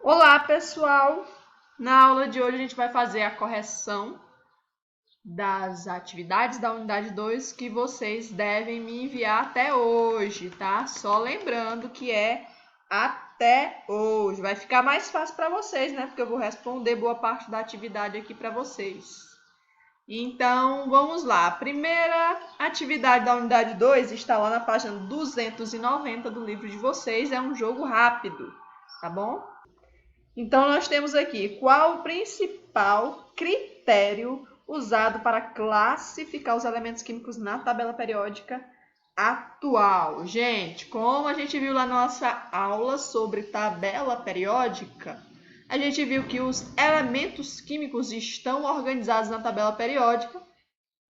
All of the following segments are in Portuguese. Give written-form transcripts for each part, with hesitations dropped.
Olá, pessoal! Na aula de hoje a gente vai fazer a correção das atividades da unidade 2 que vocês devem me enviar até hoje, tá? Só lembrando que é até hoje. Vai ficar mais fácil para vocês, né? Porque eu vou responder boa parte da atividade aqui para vocês. Então, vamos lá. A primeira atividade da unidade 2 está lá na página 290 do livro de vocês. É um jogo rápido, tá bom? Então, nós temos aqui qual o principal critério usado para classificar os elementos químicos na tabela periódica atual. Gente, como a gente viu lá na nossa aula sobre tabela periódica, a gente viu que os elementos químicos estão organizados na tabela periódica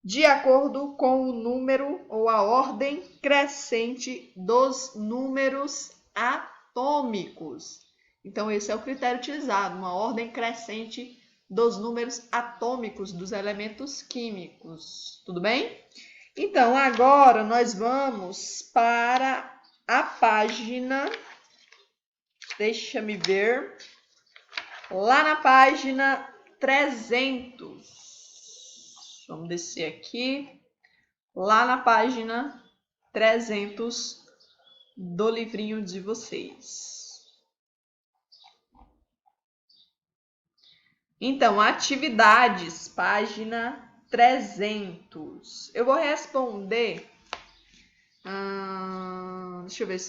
de acordo com o número ou a ordem crescente dos números atômicos. Então, esse é o critério utilizado, uma ordem crescente dos números atômicos dos elementos químicos. Tudo bem? Então, agora nós vamos para a página, deixa-me ver, lá na página 300. Vamos descer aqui, lá na página 300 do livrinho de vocês. Então, atividades, página 300. Eu vou responder. Deixa eu ver.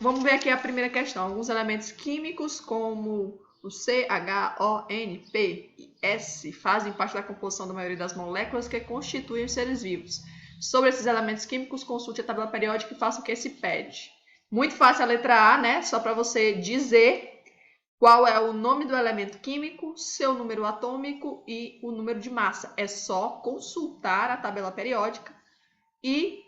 Vamos ver aqui a primeira questão. Alguns elementos químicos, como o C, H, O, N, P e S, fazem parte da composição da maioria das moléculas que constituem os seres vivos. Sobre esses elementos químicos, consulte a tabela periódica e faça o que se pede. Muito fácil a letra A, né? Só para você dizer qual é o nome do elemento químico, seu número atômico e o número de massa. É só consultar a tabela periódica e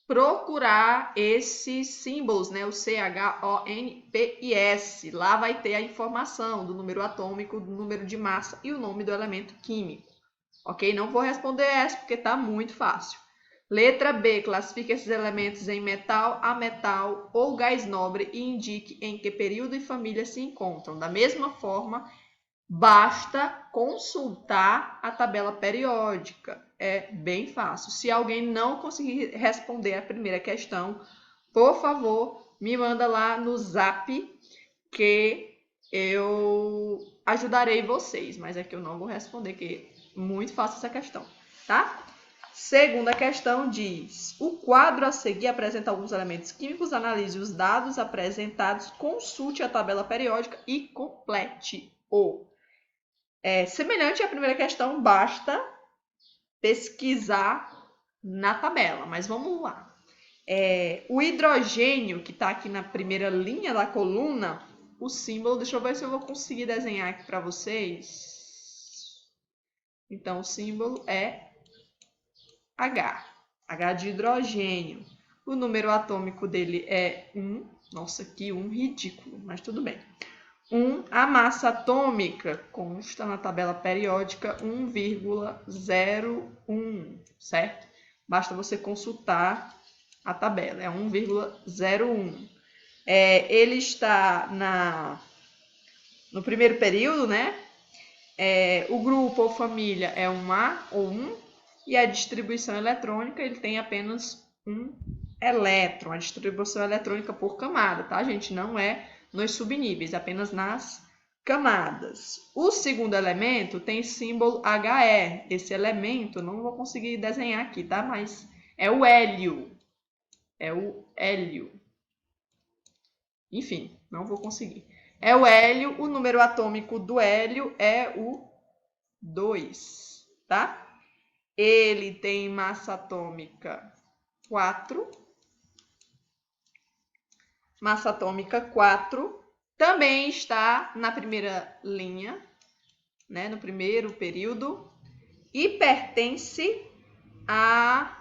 procurar esses símbolos, né? O C, H, O, N, P e S. Lá vai ter a informação do número atômico, do número de massa e o nome do elemento químico. Ok? Não vou responder essa porque está muito fácil. Letra B, classifique esses elementos em metal, ametal ou gás nobre e indique em que período e família se encontram. Da mesma forma, basta consultar a tabela periódica. É bem fácil. Se alguém não conseguir responder a primeira questão, por favor, me manda lá no Zap que eu ajudarei vocês. Mas é que eu não vou responder, que é muito fácil essa questão, tá? Segunda questão diz: o quadro a seguir apresenta alguns elementos químicos, analise os dados apresentados, consulte a tabela periódica e complete-o. Semelhante à primeira questão, basta pesquisar na tabela, mas vamos lá. O hidrogênio, que está aqui na primeira linha da coluna, o símbolo, deixa eu ver se eu vou conseguir desenhar aqui para vocês. Então, o símbolo é H de hidrogênio. O número atômico dele é 1. Nossa, que 1 ridículo, mas tudo bem. 1. A massa atômica consta na tabela periódica 1,01, certo? Basta você consultar a tabela, é 1,01. Ele está no primeiro período, né? O grupo ou família é um A ou 1, e a distribuição eletrônica, ele tem apenas um elétron, a distribuição eletrônica por camada, tá, gente? Não é nos subníveis, apenas nas camadas. O segundo elemento tem símbolo He. Esse elemento, não vou conseguir desenhar aqui, tá? Mas é o hélio. É o hélio. Enfim, não vou conseguir. É o hélio, o número atômico do hélio é o 2, tá? Ele tem massa atômica 4. Massa atômica 4. Também está na primeira linha, né, no primeiro período. E pertence à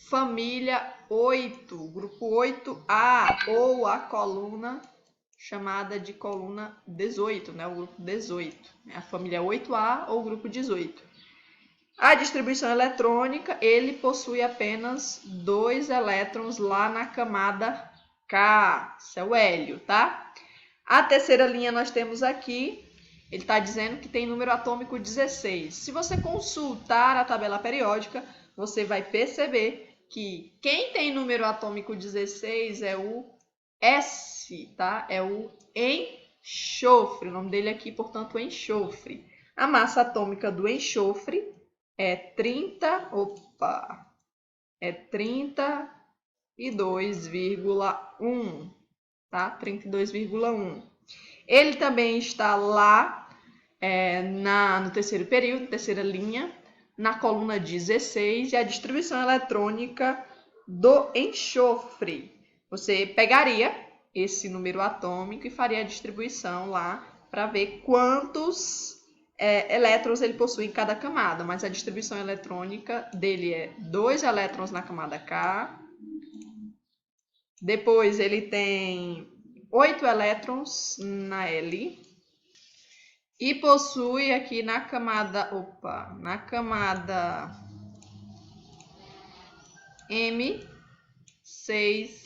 família 8, grupo 8A, ou a coluna chamada de coluna 18, né, o grupo 18. A família 8A ou grupo 18. A distribuição eletrônica, ele possui apenas 2 elétrons lá na camada K, isso é o hélio, tá? A terceira linha nós temos aqui, ele está dizendo que tem número atômico 16. Se você consultar a tabela periódica, você vai perceber que quem tem número atômico 16 é o S, tá? É o enxofre. O nome dele aqui, portanto, é enxofre. A massa atômica do enxofre é 32,1, tá? 32,1. Ele também está lá no terceiro período, terceira linha, na coluna 16, e a distribuição eletrônica do enxofre. Você pegaria esse número atômico e faria a distribuição lá para ver quantos elétrons ele possui em cada camada, mas a distribuição eletrônica dele é 2 elétrons na camada K, depois ele tem 8 elétrons na L e possui aqui na camada M 6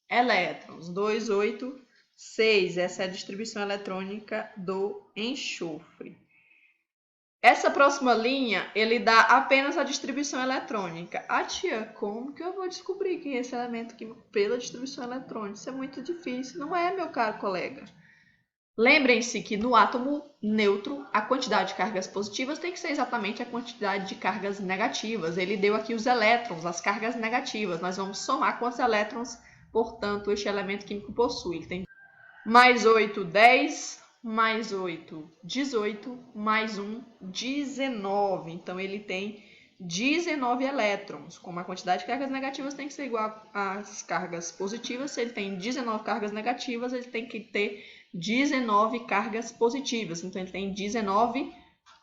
elétrons, 2, 8, 6. Essa é a distribuição eletrônica do enxofre. Essa próxima linha, ele dá apenas a distribuição eletrônica. Tia, como que eu vou descobrir quem é esse elemento químico pela distribuição eletrônica? Isso é muito difícil, não é, meu caro colega? Lembrem-se que no átomo neutro, a quantidade de cargas positivas tem que ser exatamente a quantidade de cargas negativas. Ele deu aqui os elétrons, as cargas negativas. Nós vamos somar quantos elétrons, portanto, este elemento químico possui. Ele tem mais 8, 10, mais 8, 18, mais 1, 19. Então, ele tem 19 elétrons. Como a quantidade de cargas negativas tem que ser igual às cargas positivas, se ele tem 19 cargas negativas, ele tem que ter 19 cargas positivas. Então, ele tem 19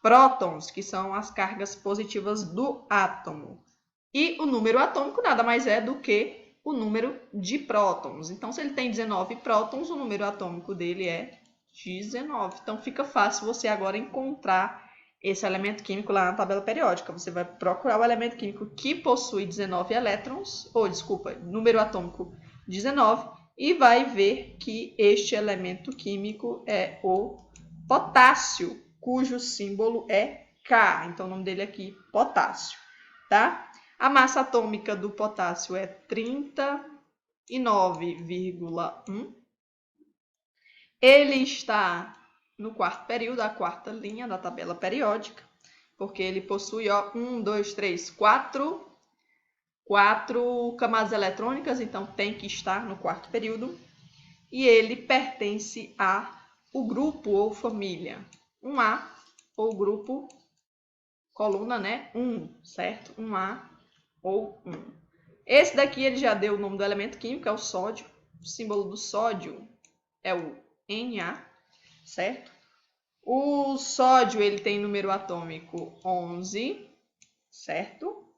prótons, que são as cargas positivas do átomo. E o número atômico nada mais é do que o número de prótons. Então, se ele tem 19 prótons, o número atômico dele é 19. Então, fica fácil você agora encontrar esse elemento químico lá na tabela periódica. Você vai procurar o elemento químico que possui 19 elétrons, número atômico 19, e vai ver que este elemento químico é o potássio, cujo símbolo é K. Então, o nome dele aqui, potássio, tá? A massa atômica do potássio é 39,1. Ele está no quarto período, a quarta linha da tabela periódica, porque ele possui 4 camadas eletrônicas, então tem que estar no quarto período. E ele pertence ao grupo ou família 1A, ou grupo, coluna, né? 1, certo? 1A ou 1. Esse daqui ele já deu o nome do elemento químico, é o sódio. O símbolo do sódio é o Na, certo? O sódio ele tem número atômico 11, certo?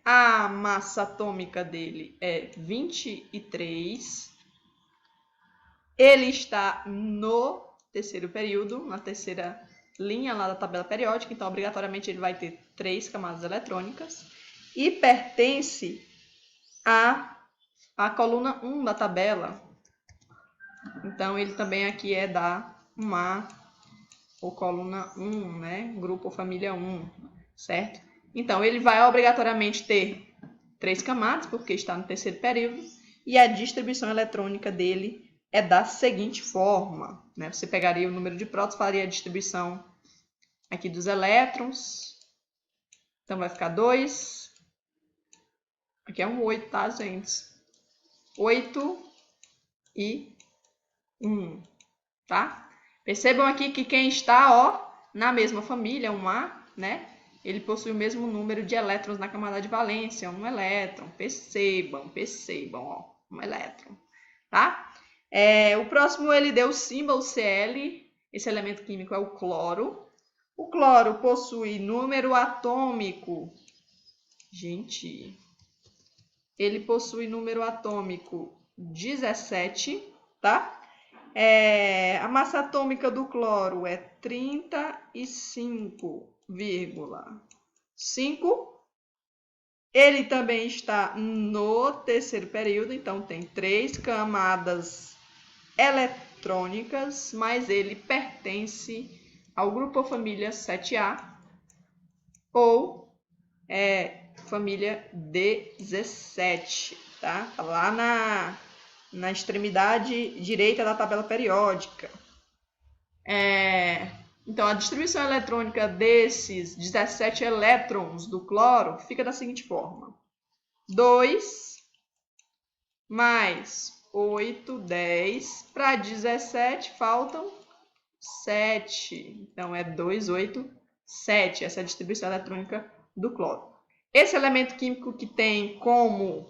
A massa atômica dele é 23. Ele está no terceiro período, na terceira linha lá da tabela periódica, então obrigatoriamente ele vai ter 3 camadas eletrônicas e pertence à coluna 1 da tabela. Então, ele também aqui é da 1A, ou coluna 1, né? Grupo ou família 1, certo? Então, ele vai obrigatoriamente ter 3 camadas, porque está no terceiro período, e a distribuição eletrônica dele é da seguinte forma, né? Você pegaria o número de prótons, faria a distribuição aqui dos elétrons. Então, vai ficar 2. Aqui é um 8, tá, gente? 8 e 1, tá? Percebam aqui que quem está, na mesma família, 1A, né? Ele possui o mesmo número de elétrons na camada de valência, 1 elétron. Percebam, um elétron, tá? O próximo, ele deu o símbolo Cl. Esse elemento químico é o cloro. O cloro possui número atômico. Gente, ele possui número atômico 17, tá? A massa atômica do cloro é 35,5. Ele também está no terceiro período, então tem 3 camadas eletrônicas, mas ele pertence ao grupo ou família 7A ou família 17, tá? Lá na extremidade direita da tabela periódica. Então, a distribuição eletrônica desses 17 elétrons do cloro fica da seguinte forma. 2 mais 8, 10. Para 17, faltam 7. Então, é 2, 8, 7. Essa é a distribuição eletrônica do cloro. Esse elemento químico que tem como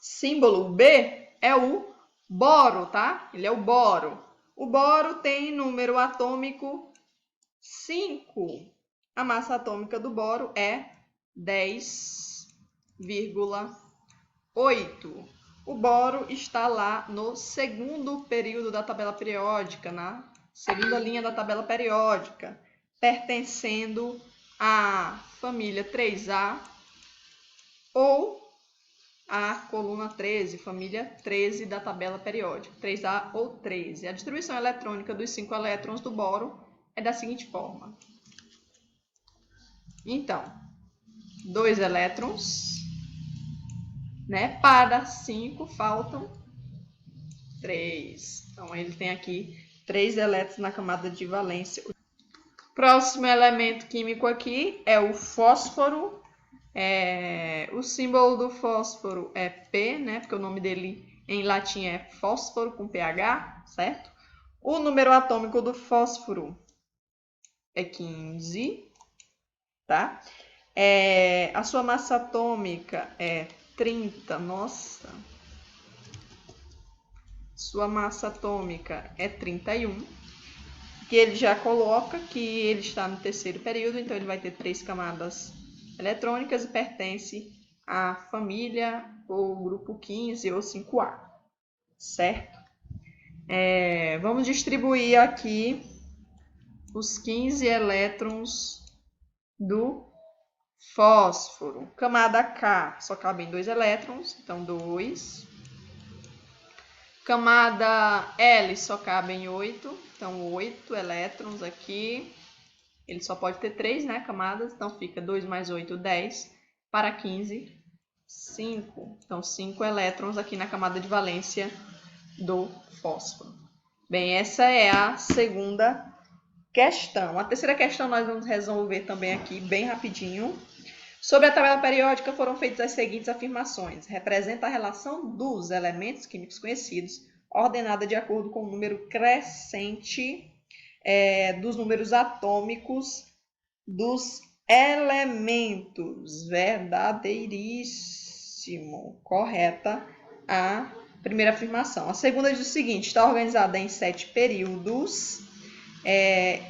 símbolo B é o boro, tá? Ele é o boro. O boro tem número atômico 5. A massa atômica do boro é 10,8. O boro está lá no segundo período da tabela periódica, na segunda linha da tabela periódica, pertencendo à família 3A ou à coluna 13, família 13 da tabela periódica, 3A ou 13. A distribuição eletrônica dos 5 elétrons do boro é da seguinte forma. Então, 2 elétrons, né? Para 5 faltam 3. Então, ele tem aqui 3 elétrons na camada de valência. Próximo elemento químico aqui é o fósforo. O símbolo do fósforo é P, né? Porque o nome dele em latim é fósforo com pH, certo? O número atômico do fósforo é 15, tá? A sua massa atômica é 30, nossa. Sua massa atômica é 31, que ele já coloca que ele está no terceiro período, então ele vai ter 3 camadas eletrônicas e pertence à família ou grupo 15 ou 5A, certo? Vamos distribuir aqui os 15 elétrons do fósforo. Camada K, só cabem 2 elétrons, então 2. Camada L, só cabem 8, então 8 elétrons aqui. Ele só pode ter 3, né, camadas, então fica 2 mais 8, 10. Para 15, 5. Então, 5 elétrons aqui na camada de valência do fósforo. Bem, essa é a segunda questão. A terceira questão nós vamos resolver também aqui bem rapidinho. Sobre a tabela periódica foram feitas as seguintes afirmações. Representa a relação dos elementos químicos conhecidos, ordenada de acordo com o número crescente dos números atômicos dos elementos. Verdadeiríssimo. Correta a primeira afirmação. A segunda diz o seguinte: está organizada em 7 períodos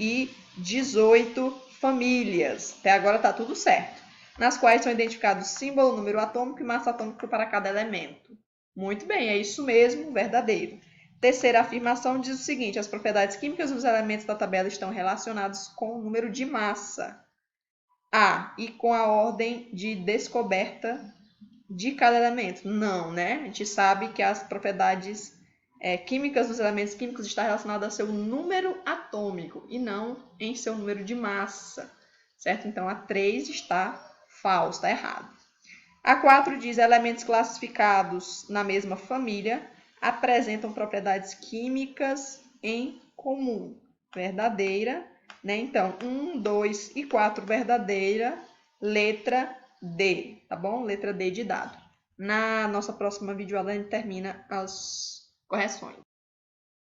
e 18 famílias. Até agora está tudo certo. Nas quais são identificados símbolo, número atômico e massa atômica para cada elemento. Muito bem, é isso mesmo, verdadeiro. Terceira afirmação diz o seguinte: as propriedades químicas dos elementos da tabela estão relacionadas com o número de massa e com a ordem de descoberta de cada elemento. Não, né? A gente sabe que as propriedades químicas dos elementos químicos estão relacionadas ao seu número atômico e não em seu número de massa, certo? Então, a 3 está falso, está errado. A 4 diz: elementos classificados na mesma família apresentam propriedades químicas em comum. Verdadeira, né? Então, 1, 2 e 4, verdadeira. Letra D, tá bom? Letra D de dado. Na nossa próxima videoaula, a gente termina as correções.